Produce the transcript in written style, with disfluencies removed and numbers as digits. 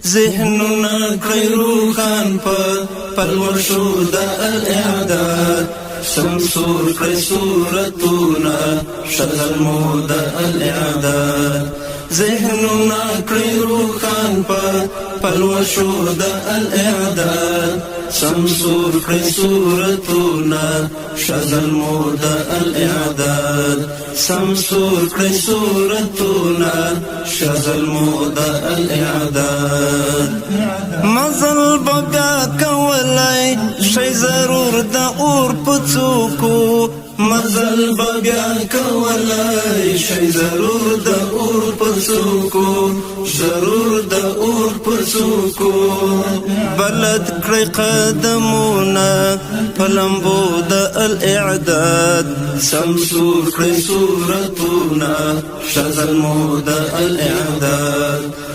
ذهننا کړئ روښان په پلوشو د الاعداد سمسور کړئ صورتونه شغل مو د الاعداد ذهننا کړئ روښان په پلوشو د الاعداد سمسور کړئ صورتونه شغل مو د الاعداد سمسور کړئ صورتونه شغل مو د الاعداد مزل بیا کولای شي ضرور د اور پڅوکو مزل بیا کولای شي ضرور د اور پڅوکو ضرور د اور پڅوکو بلد کړی قدمونه پلمبو د الاعداد سمسور کړی صورتونه شغل مو د الاعداد